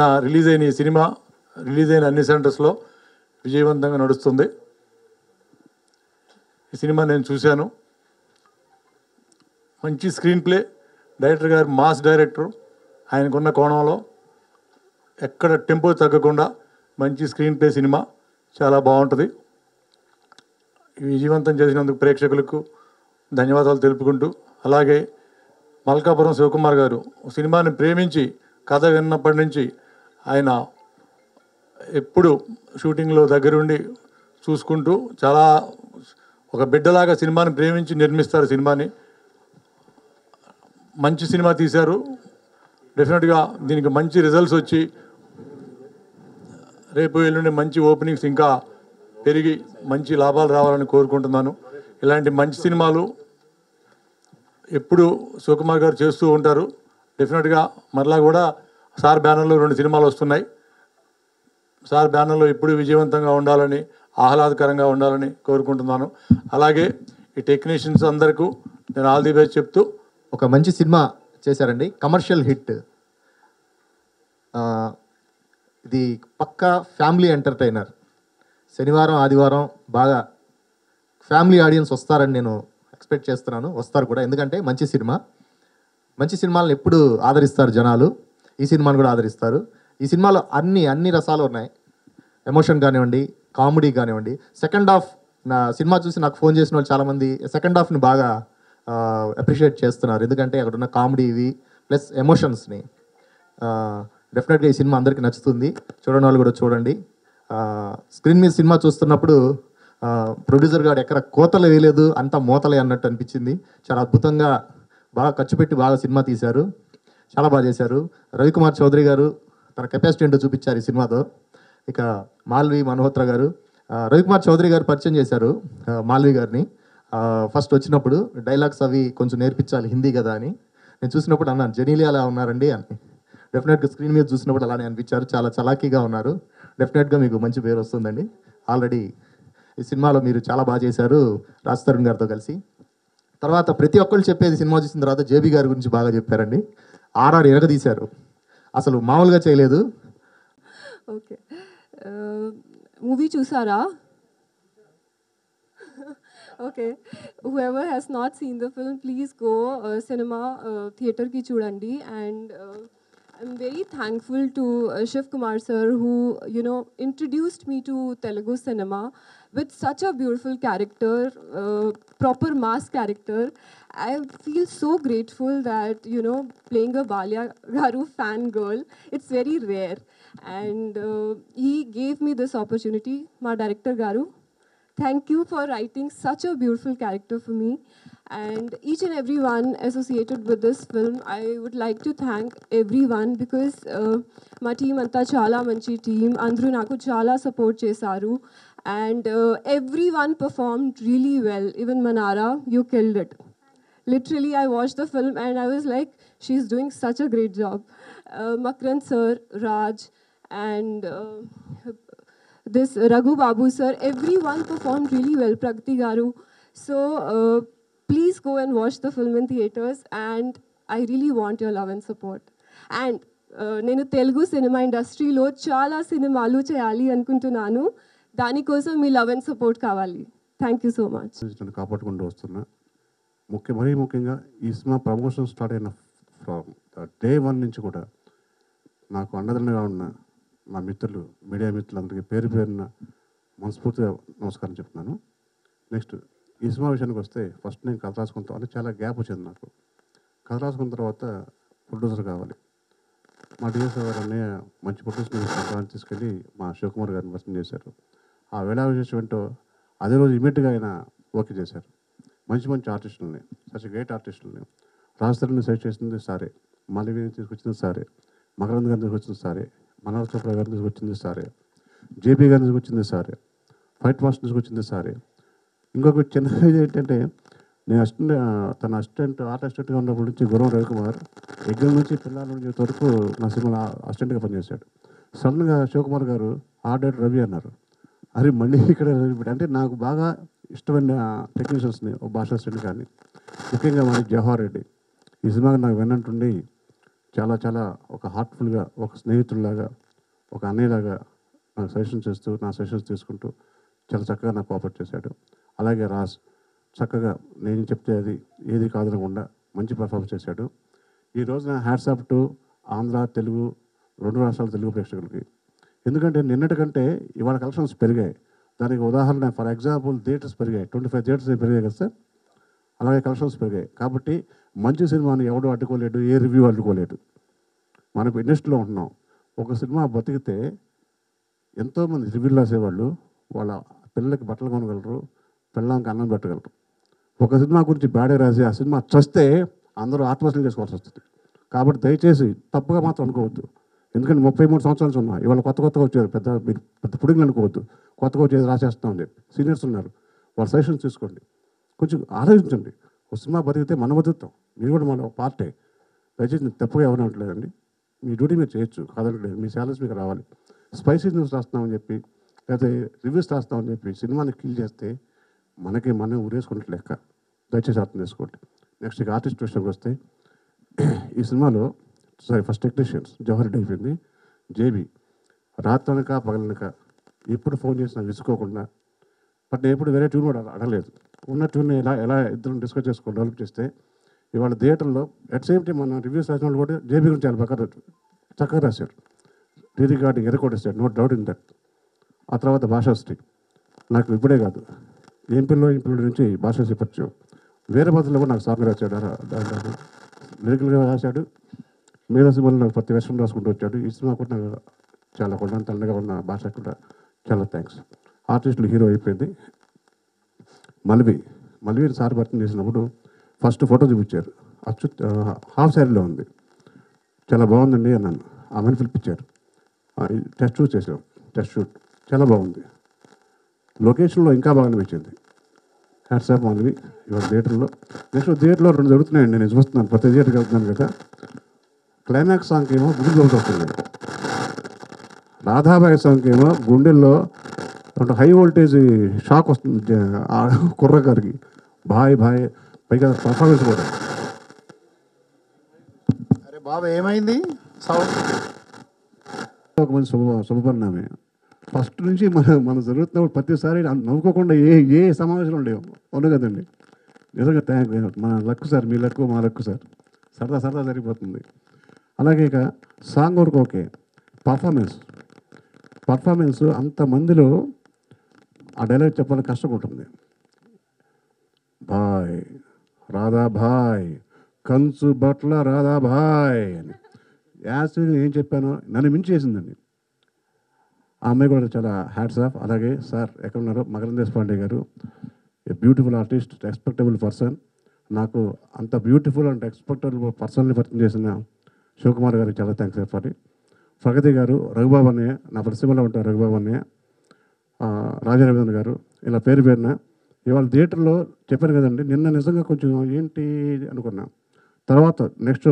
నిన్న రిలీజ్ అయిన ఈ సినిమా రిలీజ్ అయిన అన్ని సెంటర్స్లో విజయవంతంగా నడుస్తుంది. ఈ సినిమా నేను చూశాను. మంచి స్క్రీన్ ప్లే, డైరెక్టర్ గారు మాస్ డైరెక్టర్, ఆయనకున్న కోణంలో ఎక్కడ టెంపో తగ్గకుండా మంచి స్క్రీన్ ప్లే సినిమా చాలా బాగుంటుంది. విజయవంతం చేసినందుకు ప్రేక్షకులకు ధన్యవాదాలు తెలుపుకుంటూ, అలాగే మల్కాపురం శివకుమార్ గారు సినిమాని ప్రేమించి కథ విన్నప్పటి నుంచి ఆయన ఎప్పుడు షూటింగ్లో దగ్గరుండి చూసుకుంటూ చాలా ఒక బిడ్డలాగా సినిమాని ప్రేమించి నిర్మిస్తారు. సినిమాని మంచి సినిమా తీశారు. డెఫినెట్గా దీనికి మంచి రిజల్ట్స్ వచ్చి రేపు ఎల్లుండి మంచి ఓపెనింగ్స్ ఇంకా పెరిగి మంచి లాభాలు రావాలని కోరుకుంటున్నాను. ఇలాంటి మంచి సినిమాలు ఎప్పుడు శివకుమార్ గారు చేస్తూ ఉంటారు. డెఫినెట్గా మరలా కూడా సార్ బ్యానర్లో 2 సినిమాలు వస్తున్నాయి. సార్ బ్యానర్లో ఎప్పుడు విజయవంతంగా ఉండాలని, ఆహ్లాదకరంగా ఉండాలని కోరుకుంటున్నాను. అలాగే ఈ టెక్నీషియన్స్ అందరికీ నేను ఆల్ ది బెస్ట్ చెప్తూ, ఒక మంచి సినిమా చేశారండి, కమర్షియల్ హిట్. ఇది పక్కా ఫ్యామిలీ ఎంటర్టైనర్. శనివారం ఆదివారం బాగా ఫ్యామిలీ ఆడియన్స్ వస్తారని నేను ఎక్స్పెక్ట్ చేస్తున్నాను. వస్తారు కూడా, ఎందుకంటే మంచి సినిమా. మంచి సినిమాలను ఎప్పుడు ఆదరిస్తారు జనాలు, ఈ సినిమాను కూడా ఆదరిస్తారు. ఈ సినిమాలో అన్ని రసాలు ఉన్నాయి. ఎమోషన్ కానివ్వండి, కామెడీ కానివ్వండి. సెకండ్ హాఫ్, నా సినిమా చూసి నాకు ఫోన్ చేసిన వాళ్ళు చాలామంది సెకండ్ హాఫ్ని బాగా అప్రిషియేట్ చేస్తున్నారు. ఎందుకంటే అక్కడ ఉన్న కామెడీ ఇవి ప్లస్ ఎమోషన్స్ని. డెఫినెట్గా ఈ సినిమా అందరికీ నచ్చుతుంది. చూడని వాళ్ళు కూడా చూడండి. స్క్రీన్ మీద సినిమా చూస్తున్నప్పుడు ప్రొడ్యూసర్ గారు ఎక్కడ కోతలు వేయలేదు, అంతా మోతలే అన్నట్టు అనిపించింది. చాలా అద్భుతంగా బాగా ఖర్చు పెట్టి బాగా సినిమా తీశారు. చాలా బాగా చేశారు. రవికుమార్ చౌదరి గారు తన కెపాసిటీ ఏంటో చూపించారు ఈ సినిమాతో. ఇక మాల్వి మల్హోత్రా గారు, రవికుమార్ చౌదరి గారు పరిచయం చేశారు మాల్వి గారిని. ఫస్ట్ వచ్చినప్పుడు డైలాగ్స్ అవి కొంచెం నేర్పించాలి, హిందీ కదా అని. నేను చూసినప్పుడు అన్నాను, జెనీలి అలా ఉన్నారండి అని. డెఫినెట్గా స్క్రీన్ మీద చూసినప్పుడు అలానే అనిపించారు. చాలా చలాకీగా ఉన్నారు. డెఫినెట్గా మీకు మంచి పేరు వస్తుందండి. ఆల్రెడీ ఈ సినిమాలో మీరు చాలా బాగా చేశారు రాజ్ తరుణ్ గారితో కలిసి. తర్వాత ప్రతి ఒక్కళ్ళు చెప్పేది సినిమా చూసిన తర్వాత జేబీ గారి గురించి బాగా చెప్పారండి. ఆర్ఆర్ ఎరగదీశారు, అసలు మామూలుగా చేయలేదు. ఓకే, మూవీ చూసారా? Okay, whoever has not seen the film, please go cinema theater ki chudandi. And I'm very thankful to Shiv Kumar sir, who introduced me to Telugu cinema with such a beautiful character, proper mass character. I feel so grateful that playing a Balya Garu fan girl, it's very rare, and he gave me this opportunity. My director Garu, thank you for writing such a beautiful character for me. And each and everyone associated with this film, I would like to thank everyone, because my team anta chala manchi team, andru naku chala support chesaru, and everyone performed really well. Even Manara, you killed it. Literally, I watched the film and I was like, she's doing such a great job. Makrand sir, Raj, and this Raghu Babu sir, everyone performed really well. Pragati Garu. So please go and watch the film in theaters, and I really want your love and support. And నేను Telugu cinema ఇండస్ట్రీలో చాలా సినిమాలు చేయాలి అనుకుంటున్నాను. దానికోసం మీ love and support కావాలి. Thank you so much. కాపాడుకుంటూ వస్తున్నా. మరీ ముఖ్యంగా ఈ సినిమా ప్రమోషన్ స్టార్ట్ అయిన డే 1 నుంచి కూడా నాకు అండదండగా ఉన్న నా మిత్రులు, మీడియా మిత్రులందరికీ పేరు పేరున మనస్ఫూర్తిగా నమస్కారం చెప్తున్నాను. నెక్స్ట్ ఈ సినిమా విషయానికి వస్తే, ఫస్ట్ నేను కథ రాసుకుంటాను అంటే చాలా గ్యాప్ వచ్చింది నాకు. కథ రాసుకున్న తర్వాత ప్రొడ్యూసర్ కావాలి. మా డిఎస్ఆర్ గారు అన్నయ్య మంచి ప్రొడ్యూసర్ తీసుకెళ్ళి మా శివకుమార్ గారిని వర్తం చేశారు. ఆ వేళ విశేషం ఏంటో అదే రోజు ఇమీడియట్గా ఆయన ఓకే చేశారు. మంచి ఆర్టిస్టులని, సచ్ గ్రేట్ ఆర్టిస్టులని. రాజస్థాన్ని సెలెక్ట్ చేసింది సారే, మాలవీని తీసుకొచ్చింది సారే, మకరంద్ గారిని తీసుకొచ్చింది సారే, మనోజ్ చోప్రా గారిని తీసుకొచ్చింది సారే, జేపీ గారిని తీసుకొచ్చింది సారే, ఫైట్ మాస్టర్ తీసుకొచ్చింది సారే. ఇంకొక చిన్న ఏంటంటే, నేను తన ఆర్ట్ అసిస్టెంట్గా ఉన్నప్పటి నుంచి గురం రవికుమార్ ఎగ్జామ్ నుంచి పిల్లల నుంచి వరకు నా సినిమాలో అసిస్టెంట్గా పనిచేశాడు. సడన్గా శివకుమార్ గారు ఆర్ట్ డైరెక్టర్ రవి అన్నారు. అరే మళ్ళీ ఇక్కడ అంటే నాకు బాగా ఇష్టమైన టెక్నీషియన్స్ని, భాషా అసిస్టెంట్ కానీ ముఖ్యంగా మనకి జవహర్ రెడ్డి ఈ సినిమాకి నాకు విన్నట్టుండి చాలా చాలా ఒక హార్ట్ఫుల్గా, ఒక స్నేహితుడిలాగా, ఒక అన్నయ్యలాగా నాకు సజెషన్స్ చేస్తూ, నా సజెషన్స్ తీసుకుంటూ చాలా చక్కగా నాకు కోఆపరేట్ చేశాడు. అలాగే రాజ్ చక్కగా నేను చెప్తే అది ఏది కాదనకుండా మంచి పర్ఫార్మెన్స్ చేశాడు. ఈ రోజున hats off to Andhra, Telugu 2 రాష్ట్రాల తెలుగు ప్రేక్షకులకి. ఎందుకంటే నిన్నటి కంటే ఇవాళ కలెక్షన్స్ పెరిగాయి. దానికి ఉదాహరణ ఫర్ ఎగ్జాంపుల్ థియేటర్స్ పెరిగాయి, 25 థియేటర్స్ పెరిగాయి కదా సార్. అలాగే కలెక్షన్స్ పెరిగాయి. కాబట్టి మంచి సినిమాని ఎవడు అడ్డుకోలేడు, ఏ రివ్యూ అడ్డుకోలేడు. మనకు ఇండస్ట్రీలో ఉంటున్నాం. ఒక సినిమా బతికితే ఎంతోమంది రివ్యూలు రాసేవాళ్ళు వాళ్ళ పిల్లలకి బట్టలు కొనగలరు, పిల్లలకి అన్నం పెట్టగలరు. ఒక సినిమా గురించి బ్యాడే రాసి ఆ సినిమా చస్తే అందరూ ఆత్మహత్యలు చేసుకోవాల్సి వస్తుంది. కాబట్టి దయచేసి తప్పుగా మాత్రం అనుకోవద్దు. ఎందుకంటే 33 సంవత్సరాలు ఉన్నా ఇవాళ కొత్తగా వచ్చారు, పెద్ద పుడిగిలు అనుకోవద్దు. కొత్తగా వచ్చేది రాసేస్తామని చెప్పి సీనియర్స్ ఉన్నారు, వాళ్ళ సజెషన్స్ తీసుకోండి. కొంచెం ఆలోచించండి. ఒక సినిమా బతికితే మనం బతుకుతాం, మీరు కూడా మన పార్టే. దయచేసి నేను తప్పుగా ఎవరు అనట్లేదండి. మీ డ్యూటీ మీరు చేయొచ్చు, కాదనట్లేదు. మీ శాలరీస్ మీకు రావాలి. స్పైసీ న్యూస్ రాస్తున్నామని చెప్పి లేకపోతే రివ్యూస్ రాస్తామని చెప్పి సినిమాని కిల్ చేస్తే మనం ఊరేసుకున్నట్లు లెక్క. దయచేసి అర్థం చేసుకోండి. నెక్స్ట్ ఇక ఆర్టిస్ట్ విషయంకి వస్తే ఈ సినిమాలో ఫస్ట్ టెక్నీషియన్స్ జవహర్ రెడ్డి అయిపోయింది, జేబీ రాత్రనక పగలనక ఎప్పుడు ఫోన్ చేసినా విసుకోకుండా. బట్ నేను ఎప్పుడు వేరే ట్యూన్ కూడా అడగలేదు. ఉన్న ట్యూన్ ఎలా ఇద్దరం డిస్కస్ చేసుకొని డెవలప్ చేస్తే ఇవాళ థియేటర్లో అట్ సేమ్ టైం మన రివ్యూస్ రాసిన వాళ్ళు కూడా జేబీ గురించి చాలా బాగా చక్కగా రాశారు. రీ రికార్డింగ్ ఎరకొట్టేశాడు, నో డౌట్ ఇన్ దట్. ఆ తర్వాత భాషాశ్రీ నాకు ఇప్పుడే కాదు, ఎంపీలో నుంచి భాషాశ్రీ పరిచయం. వేరే బదుల్లో కూడా నాకు సాంగ్ రాశాడు, లిరికల్గా రాశాడు. మిగతా సినిమాలో నాకు ప్రతి వేషం రాసుకుంటూ వచ్చాడు. ఈ సినిమా కూడా నాకు చాలా కొండంత అండగా ఉన్న భాష కూడా చాలా థ్యాంక్స్. ఆర్టిస్టులు హీరో అయిపోయింది. మల్వీని సార్ పరిచయం చేసినప్పుడు ఫస్ట్ ఫోటో చూపించారు, హాఫ్ శారీలో ఉంది. చాలా బాగుందండి అన్నాను. ఆమెను పిలిపించారు, టెస్ట్ షూట్ చేసాం. టెస్ట్ షూట్ చాలా బాగుంది. లొకేషన్లో ఇంకా బాగా అనిపించింది. Hats off Malvi. ఇవాళ థియేటర్లో నెక్స్ట్ థియేటర్లో 2 జరుగుతున్నాయండి, నేను చూస్తున్నాను. ప్రతి థియేటర్కి వెళ్తున్నాను కదా. క్లైమాక్స్ సాంగ్కి ఏమో గుండె వస్తుంది, రాధాబాయి సాంగ్కి ఏమో గుండెల్లో హై వోల్టేజ్ షాక్ వస్తుంది ఆ కుర్రగారికి. బాయ్ పైగా పర్ఫార్మెన్స్ కూడా. అరే బాబా ఏమైంది సౌండ్? ఒక మంచి శుభపరిణామే. ఫస్ట్ నుంచి మనం జరుగుతున్నప్పుడు ప్రతిసారి నవ్వుకోకుండా ఏ సమావేశంలో ఉండేవి అవును కదండి. నిజంగా థ్యాంక్ యూ. మన లక్కు సార్, మీ లక్కు మా లక్కు సార్. సరదా జరిగిపోతుంది. అలాగే ఇక సాంగ్ వరకు ఓకే. పర్ఫార్మెన్స్ అంతమందిలో ఆ డైలాగ్ చెప్పాలని కష్టంగా ఉంటుంది. భాయ్ రాధా భాయ్, కంచు బట్ల రాధా భాయ్ అని యాక్చువల్గా ఏం చెప్పానో నన్ను మించి చేసిందండి. ఆ అమ్మాయి కూడా చాలా హ్యాట్స్ ఆఫ్. అలాగే సార్ ఎక్కడున్నారో మకరంద్ దేశపాండే గారు, a beautiful artist, respectable person. నాకు అంత బ్యూటిఫుల్ అండ్ రెస్పెక్టబుల్ పర్సన్ని పరిచయం చేసిన శివకుమార్ గారికి చాలా థ్యాంక్స్ చెప్పాలి. ప్రగతి గారు, రఘుబాబు అన్నయ్య, నా పరిశ్రమలో ఉంటారు రఘుబాబు అన్నయ్య, రాజారవీంద్ర గారు, ఇలా పేరున ఇవాళ థియేటర్లో చెప్పాను కదండి. నిన్న నిజంగా కొంచెం ఏంటి అనుకున్నా. తర్వాత నెక్స్ట్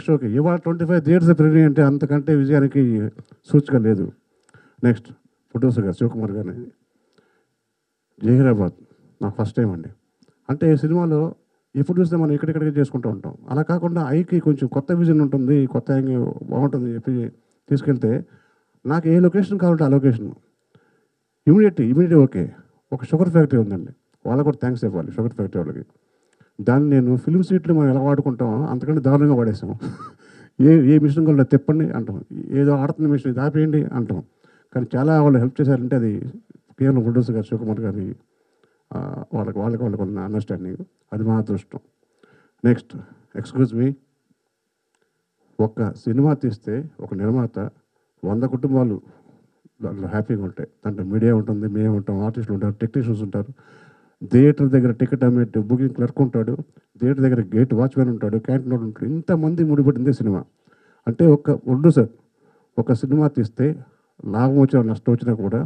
షోకి ఇవాళ 25 థియేటర్స్ పెరిగినాయి అంటే అంతకంటే విజయానికి సూచిక లేదు. నెక్స్ట్ ప్రొడ్యూసర్ గారు శివకుమార్ గారిని, జహీరాబాద్ నాకు ఫస్ట్ టైం అండి. అంటే ఈ సినిమాలో ఎప్పుడు చూస్తే మనం ఇక్కడిక్కడికి చేసుకుంటూ ఉంటాం. అలా కాకుండా ఐకి కొంచెం కొత్త విజన్ ఉంటుంది, కొత్త యాంగిల్ బాగుంటుంది చెప్పి తీసుకెళ్తే నాకు ఏ లొకేషన్ కావాలంటే ఆ లొకేషన్ ఇమీడియట్ ఓకే. ఒక షుగర్ ఫ్యాక్టరీ ఉందండి, వాళ్ళకు కూడా థ్యాంక్స్ చెప్పాలి షుగర్ ఫ్యాక్టరీ వాళ్ళకి. దాన్ని నేను ఫిల్మ్ సీట్లు మనం ఎలా వాడుకుంటామో అంతకంటే దారుణంగా వాడేసాము. ఏ మిషన్ కూడా తిప్పండి అంటాం, ఏదో ఆడుతున్న మిషన్ ఇది ఆపేయండి అంటాం. కానీ చాలా వాళ్ళు హెల్ప్ చేశారంటే అది కేవలం ప్రొడ్యూసర్ గారు శివకుమార్ గారి వాళ్ళకి ఉన్న అండర్స్టాండింగ్, అది మా అదృష్టం. నెక్స్ట్ ఎక్స్క్యూజ్ మీ, ఒక సినిమా తీస్తే ఒక నిర్మాత 100 కుటుంబాలు దాంట్లో హ్యాపీగా ఉంటాయి. దాంట్లో మీడియా ఉంటుంది, మేము ఉంటాం, ఆర్టిస్టులు ఉంటారు, టెక్నీషియన్స్ ఉంటారు, థియేటర్ దగ్గర టికెట్ అమ్మే బుకింగ్ క్లర్క్ ఉంటాడు, థియేటర్ దగ్గర గేట్ వాచ్మెన్ ఉంటాడు, క్యాంటీన్ ఉంటాడు. ఇంతమంది ముడిపడిందే సినిమా. అంటే ప్రొడ్యూసర్ ఒక సినిమా తీస్తే లాభం వచ్చినా నష్టం వచ్చినా కూడా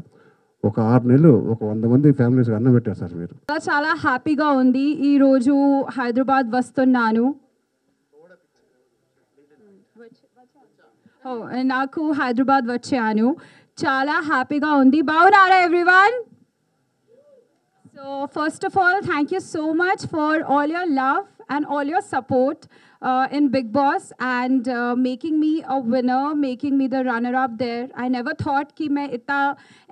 ఒక 6 నెలలు ఒక 100 మంది ఫ్యామిలీస్కి అన్నం పెట్టారు సార్ మీరు. చాలా హ్యాపీగా ఉంది. ఈరోజు హైదరాబాద్ వస్తున్నాను. నాకు హైదరాబాద్ వచ్చాను, చాలా హ్యాపీగా ఉంది. బాగున్నారా everyone? So first of all thank you so much for all your love and all your support in Big Boss and making me a winner, making me the runner-up there. I never thought कि मैं इतना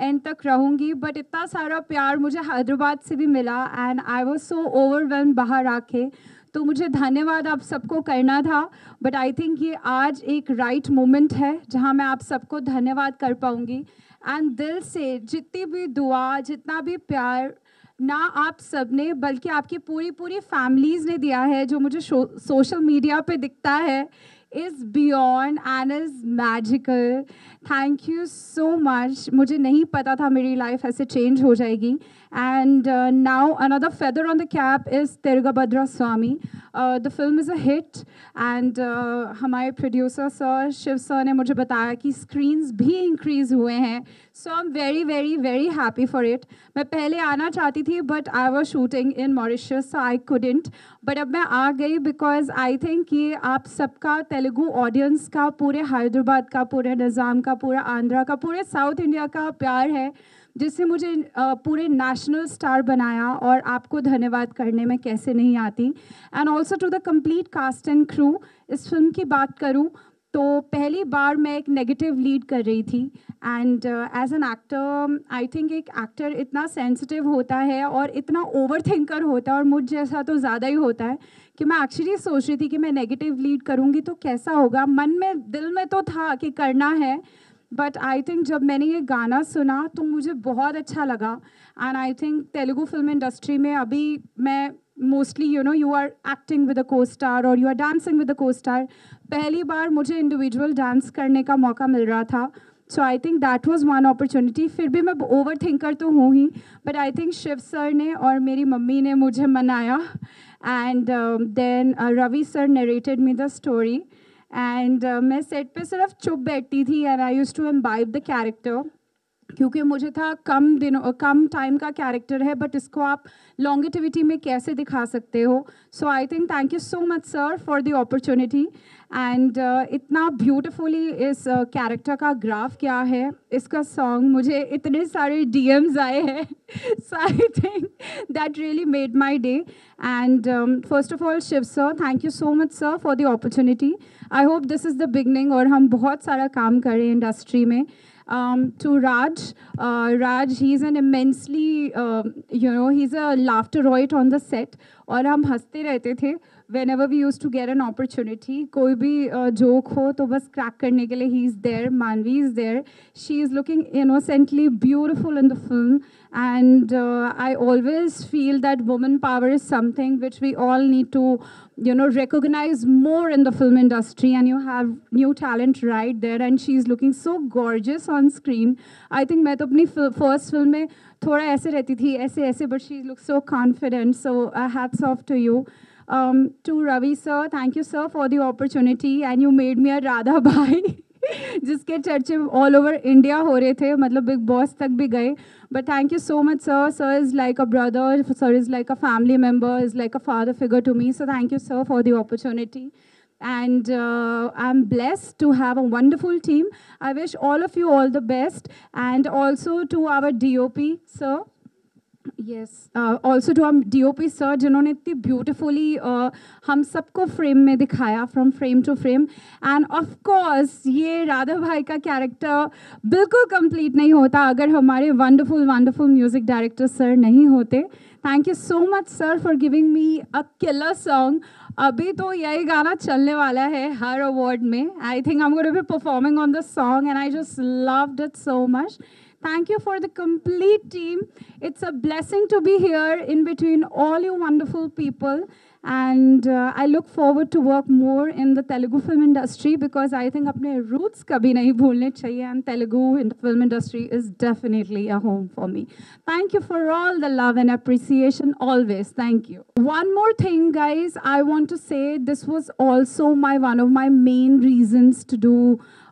end तक रहूँगी, but इतना सारा प्यार मुझे हैदराबाद से भी मिला and I was so overwhelmed बाहर आके. तो मुझे धन्यवाद आप सबको करना था, बट आई थिंक ये आज एक राइट मोमेंट है जहाँ मैं आप सबको धन्यवाद कर पाऊँगी. एंड दिल से जितनी भी दुआ, जितना भी प्यार ना आप सब ने बल्कि आपकी पूरी पूरी फैमिलीज़ ने दिया है, जो मुझे सोशल मीडिया पे दिखता है, is beyond and is magical. Thank you so much. मुझे नहीं पता था मेरी लाइफ ऐसे चेंज हो जाएगी. And now another feather on the cap is Tirugabhadra Swami. The film is a hit and हमारे प्रोड्यूसर सर शिव सर ने मुझे बताया कि स्क्रीन्स भी इंक्रीज हुए हैं. So I'm very very very happy for it. मैं पहले आना चाहती थी but I was shooting in Mauritius so I couldn't. But अब मैं आ गई because I think ये आप सबका तेलुगु ऑडियंस का, पूरे हैदराबाद का, पूरे निज़ाम का, पूरा आंध्रा का, पूरे साउथ इंडिया का प्यार है जिससे मुझे पूरे नेशनल स्टार बनाया. और आपको धन्यवाद करने में कैसे नहीं आती. And also to the complete cast and crew. इस फिल्म की बात करूँ तो पहली बार मैं एक नेगेटिव लीड कर रही थी and as an actor I think एक एक्टर इतना सेंसिटिव होता है और इतना ओवर थिंकर होता है, और मुझ जैसा तो ज़्यादा ही होता है, कि मैं एक्चुअली सोच रही थी कि मैं नेगेटिव लीड करूँगी तो कैसा होगा. मन में दिल में तो था कि करना है, बट आई थिंक जब मैंने ये गाना सुना तो मुझे बहुत अच्छा लगा. And I think Telugu film industry में अभी मैं mostly you are acting with a co-star और you are dancing with a co-star. पहली बार मुझे इंडिविजुअल डांस करने का मौका मिल रहा था. So I think that was one opportunity. फिर भी मैं ओवर थिंकर तो हूँ ही, but I think Shiv sir ने और मेरी मम्मी ने मुझे मनाया. And then Ravi sir narrated me the story. And मैं सेट पे सिर्फ चुप बैठती थी and I used to imbibe the character, क्योंकि मुझे था कम टाइम का कैरेक्टर है बट इसको आप लॉन्गेटिविटी में कैसे दिखा सकते हो. So I think thank you so much sir for the opportunity. And इतना ब्यूटिफुली इस कैरेक्टर का ग्राफ क्या है, इसका सॉन्ग, मुझे इतने सारे DMs आए हैं. So I think that really made my day. And first of all Shiv sir, thank you so much sir for the opportunity. I hope this is the beginning और हम बहुत सारा काम करें इंडस्ट्री में. To Raj, he's an immensely, he's a laughter-roid on the set. और हम हंसते रहते थे whenever we used to get an opportunity. कोई भी जोक हो तो बस क्रैक करने के लिए he is there. Manvi is there. She is looking innocently beautiful in the film. And I always feel that woman power is something which we all need to, recognize more in the film industry. And you have new talent right there. And she is looking so gorgeous on screen. I think मैं तो अपनी first film में थोड़ा ऐसे रहती थी, ऐसे, but she looks so confident. So hats off to you. To Ravi sir, thank you sir for the opportunity and you made me a Radha Bhai. जिसके चर्चे ऑल ओवर इंडिया हो रहे थे, मतलब बिग बॉस तक भी गए. But thank you so much sir. Sir is like a brother, sir is like a family member, is like a father figure to me. So thank you sir for the opportunity. And I'm blessed to have a wonderful team. I wish all of you all the best. And also to our DOP, sir. Yes, also to our DOP sir, जिन्होंने इतनी beautifully हम सबको frame में दिखाया, from frame to frame. And of course, ये राधा भाई का character बिल्कुल complete नहीं होता अगर हमारे wonderful music director sir नहीं होते. Thank you so much sir for giving me a killer song. अभी तो यही गाना चलने वाला है हर award में. I think I'm going to be performing on the song and I just loved it so much. Thank you for the complete team. It's a blessing to be here in between all you wonderful people. And I look forward to work more in the Telugu film industry because I think अपने roots कभी नहीं भूलने चाहिए. And Telugu in the film industry is definitely a home for me. Thank you for all the love and appreciation always. Thank you. One more thing, guys. I want to say this was also one of my main reasons to do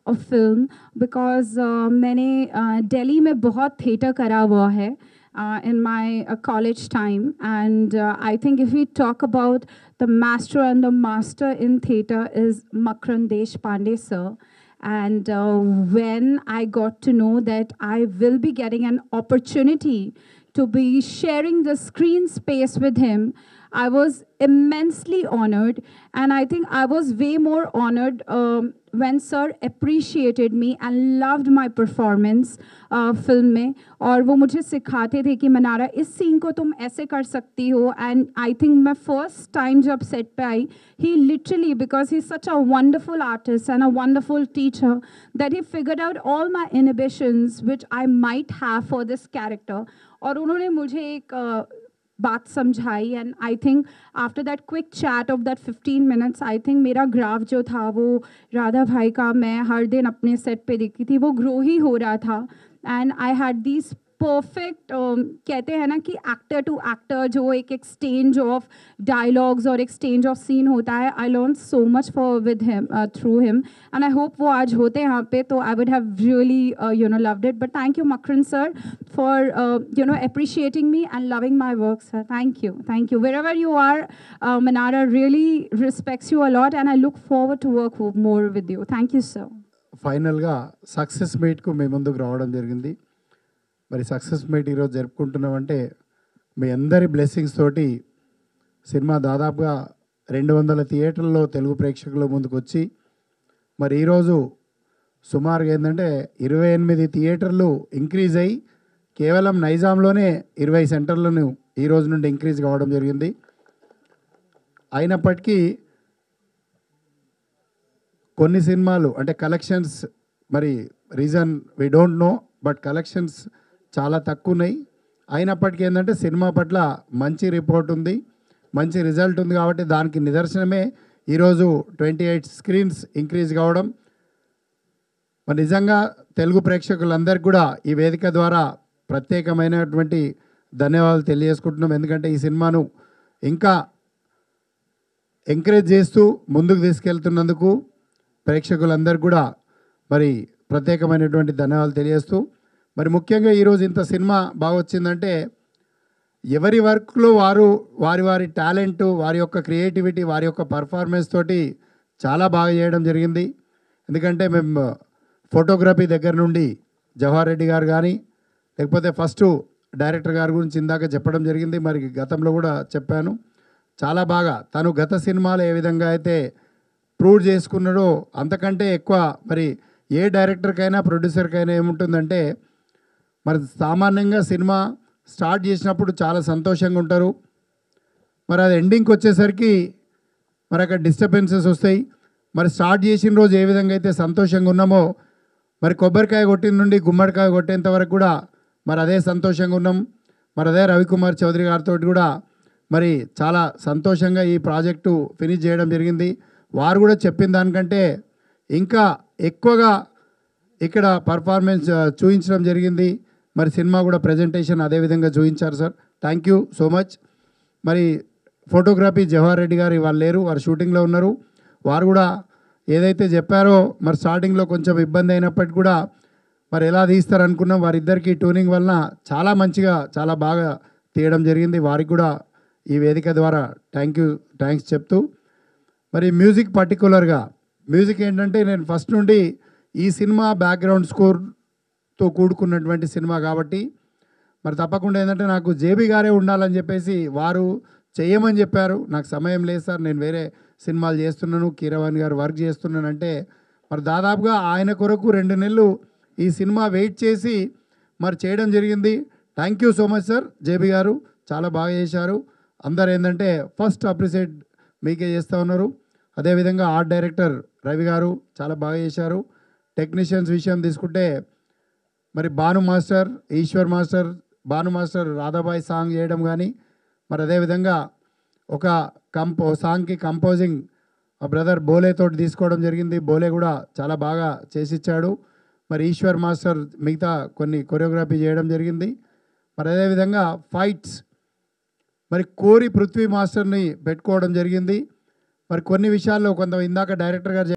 a film because मैंने दिल्ली में बहुत theatre करा हुआ है in my college time. And I think if we talk about the master and the master in theatre is Makran Deshpande sir. And when I got to know that I will be getting an opportunity to be sharing the screen space with him, I was immensely honored, and I think I was way more honored when sir appreciated me and loved my performance film में. और वो मुझे सिखाते थे कि मनारा इस scene को तुम ऐसे कर सकती हो. And I think मैं first time जब set पे आई, he literally, because he's such a wonderful artist and a wonderful teacher, that he figured out all my inhibitions which I might have for this character. और उन्होंने मुझे एक बात समझाई. And I think after that quick chat off that 15 minutes, I think मेरा graph जो था वो राधा भाई का मैं हर दिन अपने सेट पे देखती थी, वो ग्रो ही हो रहा था. And I had these perfect, कहते हैं ना कि एक्टर टू एक्टर जो एक एक्सचेंज ऑफ डायलॉग्स और एक्सचेंज ऑफ सीन होता है, I learn so much for with him through him. And I hope वो आज होते यहाँ पे, तो I would have really loved it. But thank you Makaran sir for appreciating me and loving my work, sir. Thank you wherever you are. Manara really respects you a lot, and I look forward to work more with you. Thank you, sir. ఫైనల్గా success మీట్కు మీ ముందుకు రావడం జరిగింది. మరి success meet ఈరోజు జరుపుకుంటున్నామంటే మీ అందరి blessings తోటి cinema దాదాపుగా 200 థియేటర్లలో తెలుగు ప్రేక్షకుల ముందుకు వచ్చి, మరి ఈరోజు సుమారుగా ఏంటంటే 28 థియేటర్లు ఇంక్రీజ్ అయ్యి కేవలం నైజాంలోనే 20 సెంటర్లను ఈ రోజు నుండి ఇంక్రీజ్ కావడం జరిగింది. అయినప్పటికీ కొన్ని సినిమాలు అంటే కలెక్షన్స్, మరి reason we don't know, but collections చాలా తక్కువ ఉన్నాయి. అయినప్పటికీ ఏంటంటే సినిమా పట్ల మంచి రిపోర్ట్ ఉంది, మంచి రిజల్ట్ ఉంది. కాబట్టి దానికి నిదర్శనమే ఈరోజు 28 స్క్రీన్స్ ఇంక్రీజ్ కావడం. మరి నిజంగా తెలుగు ప్రేక్షకులందరికీ కూడా ఈ వేదిక ద్వారా ప్రత్యేకమైనటువంటి ధన్యవాదాలు తెలియజేసుకుంటున్నాం. ఎందుకంటే ఈ సినిమాను ఇంకా ఎంకరేజ్ చేస్తూ ముందుకు తీసుకెళ్తున్నందుకు ప్రేక్షకులందరికీ కూడా మరి ప్రత్యేకమైనటువంటి ధన్యవాదాలు తెలియజేస్తూ, మరి ముఖ్యంగా ఈరోజు ఇంత సినిమా బాగా వచ్చిందంటే ఎవరి వర్క్లో వారు వారి టాలెంట్, వారి యొక్క క్రియేటివిటీ, వారి యొక్క పర్ఫార్మెన్స్ తోటి చాలా బాగా చేయడం జరిగింది. ఎందుకంటే మేము ఫోటోగ్రఫీ దగ్గర నుండి జవహర్ రెడ్డి గారు కానీ, లేకపోతే ఫస్ట్ డైరెక్టర్ గారి గురించి ఇందాక చెప్పడం జరిగింది, మరి గతంలో కూడా చెప్పాను. చాలా బాగా తను గత సినిమాలు ఏ విధంగా అయితే ప్రూవ్ చేసుకున్నాడో అంతకంటే ఎక్కువ మరి ఏ డైరెక్టర్కైనా ప్రొడ్యూసర్కైనా ఏముంటుందంటే, మరి సామాన్యంగా సినిమా స్టార్ట్ చేసినప్పుడు చాలా సంతోషంగా ఉంటారు. మరి అది ఎండింగ్కి వచ్చేసరికి మరి అక్కడ డిస్టర్బెన్సెస్ వస్తాయి. మరి స్టార్ట్ చేసిన రోజు ఏ విధంగా అయితే సంతోషంగా ఉన్నామో, మరి కొబ్బరికాయ కొట్టిన నుండి గుమ్మడికాయ కొట్టేంత వరకు కూడా మరి అదే సంతోషంగా ఉన్నాం. మరి అదే రవికుమార్ చౌదరి గారితో కూడా మరి చాలా సంతోషంగా ఈ ప్రాజెక్టు ఫినిష్ చేయడం జరిగింది. వారు కూడా చెప్పిన దానికంటే ఇంకా ఎక్కువగా ఇక్కడ పర్ఫార్మెన్స్ చూపించడం జరిగింది. మరి సినిమా కూడా ప్రజెంటేషన్ అదేవిధంగా చూపించారు sir. Thank you so much. మరి ఫోటోగ్రఫీ జవహర్ రెడ్డి గారు ఇవాళ లేరు, వారు షూటింగ్లో ఉన్నారు. వారు కూడా ఏదైతే చెప్పారో మరి స్టార్టింగ్లో కొంచెం ఇబ్బంది అయినప్పటికీ కూడా మరి ఎలా తీస్తారనుకున్నాం, వారిద్దరికీ ట్యూనింగ్ వలన చాలా మంచిగా చాలా బాగా తీయడం జరిగింది. వారికి కూడా ఈ వేదిక ద్వారా థ్యాంక్స్ చెప్తూ, మరి మ్యూజిక్ పర్టికులర్గా మ్యూజిక్ ఏంటంటే నేను ఫస్ట్ నుండి ఈ సినిమా బ్యాక్గ్రౌండ్ స్కోర్తో కూడుకున్నటువంటి సినిమా కాబట్టి మరి తప్పకుండా ఏంటంటే నాకు జేబీ గారే ఉండాలని చెప్పేసి వారు చేయమని చెప్పారు. నాకు సమయం లేదు సార్, నేను వేరే సినిమాలు చేస్తున్నాను, కీరవాణి గారు వర్క్ చేస్తున్నానంటే మరి దాదాపుగా ఆయన కొరకు 2 నెలలు ఈ సినిమా వెయిట్ చేసి మరి చేయడం జరిగింది. Thank you so much sir. JB గారు చాలా బాగా చేశారు. అందరు ఏంటంటే ఫస్ట్ అప్రిషియేట్ మీకే చేస్తూ ఉన్నారు. అదేవిధంగా ఆర్ట్ డైరెక్టర్ రవి గారు చాలా బాగా చేశారు. టెక్నీషియన్స్ విషయం తీసుకుంటే మరి Bhanu master, Eshwar master, Bhanu master Radhabai song చేయడం కానీ, మరి అదేవిధంగా ఒక సాంగ్కి కంపోజింగ్ బ్రదర్ బోలే తోటి తీసుకోవడం జరిగింది. బోలే కూడా చాలా బాగా చేసిచ్చాడు. మరి ఈశ్వర్ మాస్టర్ మిగతా కొన్ని కొరియోగ్రఫీ చేయడం జరిగింది. మరి అదేవిధంగా ఫైట్స్ మరి కోరి పృథ్వీ మాస్టర్ని పెట్టుకోవడం జరిగింది. మరి కొన్ని విషయాల్లో ఇందాక డైరెక్టర్ గారు